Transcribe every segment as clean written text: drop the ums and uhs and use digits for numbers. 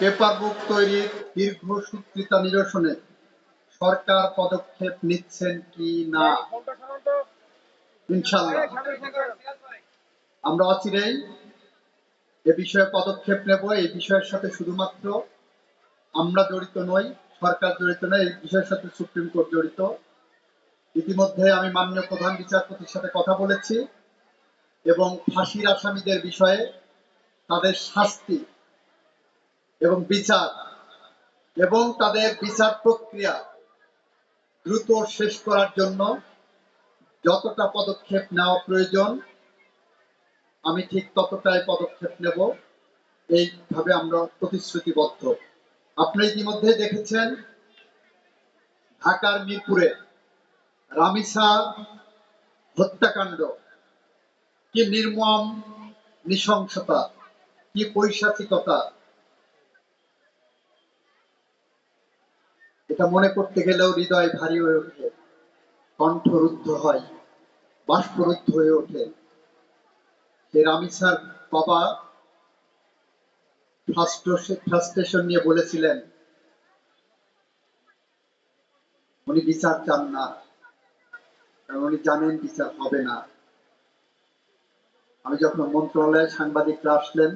Paper বুক তৈরির দীর্ঘসূত্রিতা নিরসনে সরকার পদক্ষেপ নিচ্ছেন কি না? ইনশাআল্লাহ আমরা অচিরেই এ বিষয়ে পদক্ষেপ নেব। এই বিষয়ের সাথে শুধুমাত্র আমরা জড়িত নই, সরকার জড়িত নয়, এই বিষয়ের সাথে সুপ্রিম কোর্ট জড়িত। ইতিমধ্যে আমি মাননীয় প্রধান বিচারপতির সাথে কথা বলেছি এবং ফাঁসির আসামিদের বিষয়ে তাদের শাস্তি এবং বিচার এবং তাদের বিচার প্রক্রিয়া দ্রুত শেষ করার জন্য যতটা পদক্ষেপ নেওয়া প্রয়োজন আমি ঠিক ততটাই পদক্ষেপ নেব। এইভাবে আমরা প্রতিশ্রুতিবদ্ধ। আপনি ইতিমধ্যে দেখেছেন ঢাকার মিরপুরে রামিসা হত্যাকাণ্ড, কি নির্মম নৃশংসতা, কি পৈশাচিকতা! এটা মনে করতে গেলেও হৃদয় ভারী হয়ে ওঠে, কণ্ঠ রুদ্ধ হয়, বাষ্পরুদ্ধ হয়ে ওঠে। সে রামিসার বাবা ফ্রাস্ট্রেশন নিয়ে বলেছিলেন উনি বিচার চান না, কারণ উনি জানেন বিচার হবে না। আমি যখন মন্ত্রণালয়ে সাংবাদিকরা আসলেন,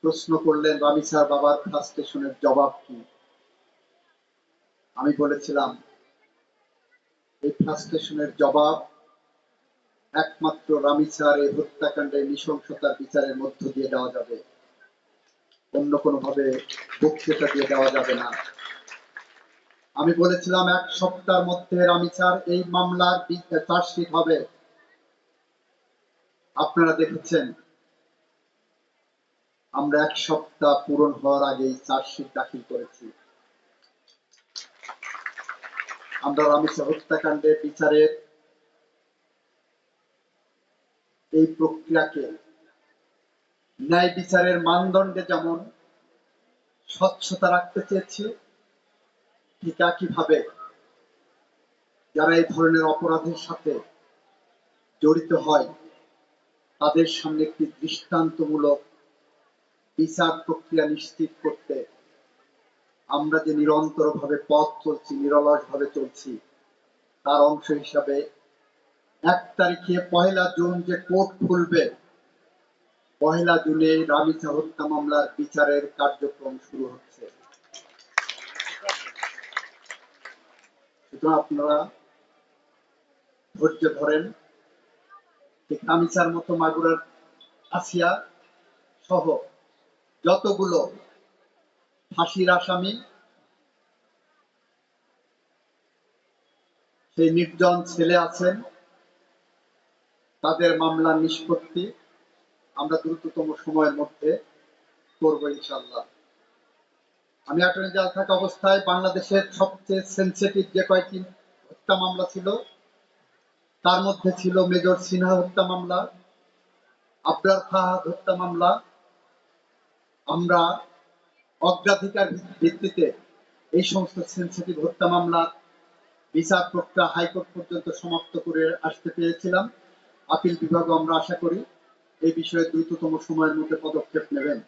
প্রশ্ন করলেন রামিসার বাবার ফ্রাস্ট্রেশনের জবাব কি, আমি বলেছিলাম এই ফ্রাস্ট্রেশনের জবাব একমাত্র রামিসার এই হত্যাকাণ্ডের নৃশংসতার বিচারের মধ্য দিয়ে দেওয়া যাবে, অন্য কোনো ভাবে বক্তৃতা দিয়ে দেওয়া যাবে না। আমি বলেছিলাম 1 সপ্তাহের মধ্যে রামিসার এই মামলার চার্জশিট হবে। আপনারা দেখেছেন আমরা 1 সপ্তাহ পূরণ হওয়ার আগেই চার্জশিট দাখিল করেছি। আমরা রামিসা হত্যাকাণ্ডের বিচারের এই প্রক্রিয়াকে ন্যায় বিচারের মানদণ্ডে যেমন স্বচ্ছতা রাখতে চেয়েছি, ঠিক একইভাবে যারা এই ধরনের অপরাধের সাথে জড়িত হয় তাদের সামনে একটি দৃষ্টান্তমূলক বিচার প্রক্রিয়া নিশ্চিত করতে আমরা যে নিরন্তরভাবে পথ চলছি, নিরলসভাবে চলছি, তার অংশ হিসাবে 1 তারিখে 1 জুন যে কোর্ট খুলবে, 1 জুনে রামিসা হত্যা মামলার বিচারের কার্যক্রম শুরু হচ্ছে। সুতরাং আপনারা ধৈর্য ধরেন। ঠিক রামিসার মতো মাগুরার আসিয়া সহ যতগুলো ফাঁসির আসামি, সেই নির্জন ছেলে আছেন, তাদের মামলার নিষ্পত্তি আমরা দ্রুততম সময়ের মধ্যে করব ইনশাআল্লাহ। আমি অ্যাটর্নি জেনারেল থাকা অবস্থায় বাংলাদেশের সবচেয়ে সেনসিটিভ যে কয়েকটি হত্যা মামলা ছিল তার মধ্যে ছিল মেজর সিনহা হত্যা মামলা, আবরার ফাহাদ হত্যা মামলা। আমরা অগ্রাধিকার ভিত্তিতে এই সমস্ত সেনসিটিভ হত্যা মামলা বিচার প্রক্রিয়া হাইকোর্ট পর্যন্ত সমাপ্ত করে আসতে পেরেছিলাম। আপিল বিভাগও আমরা আশা করি এই বিষয়ে দ্রুততম সময়ের মধ্যে পদক্ষেপ নেবেন।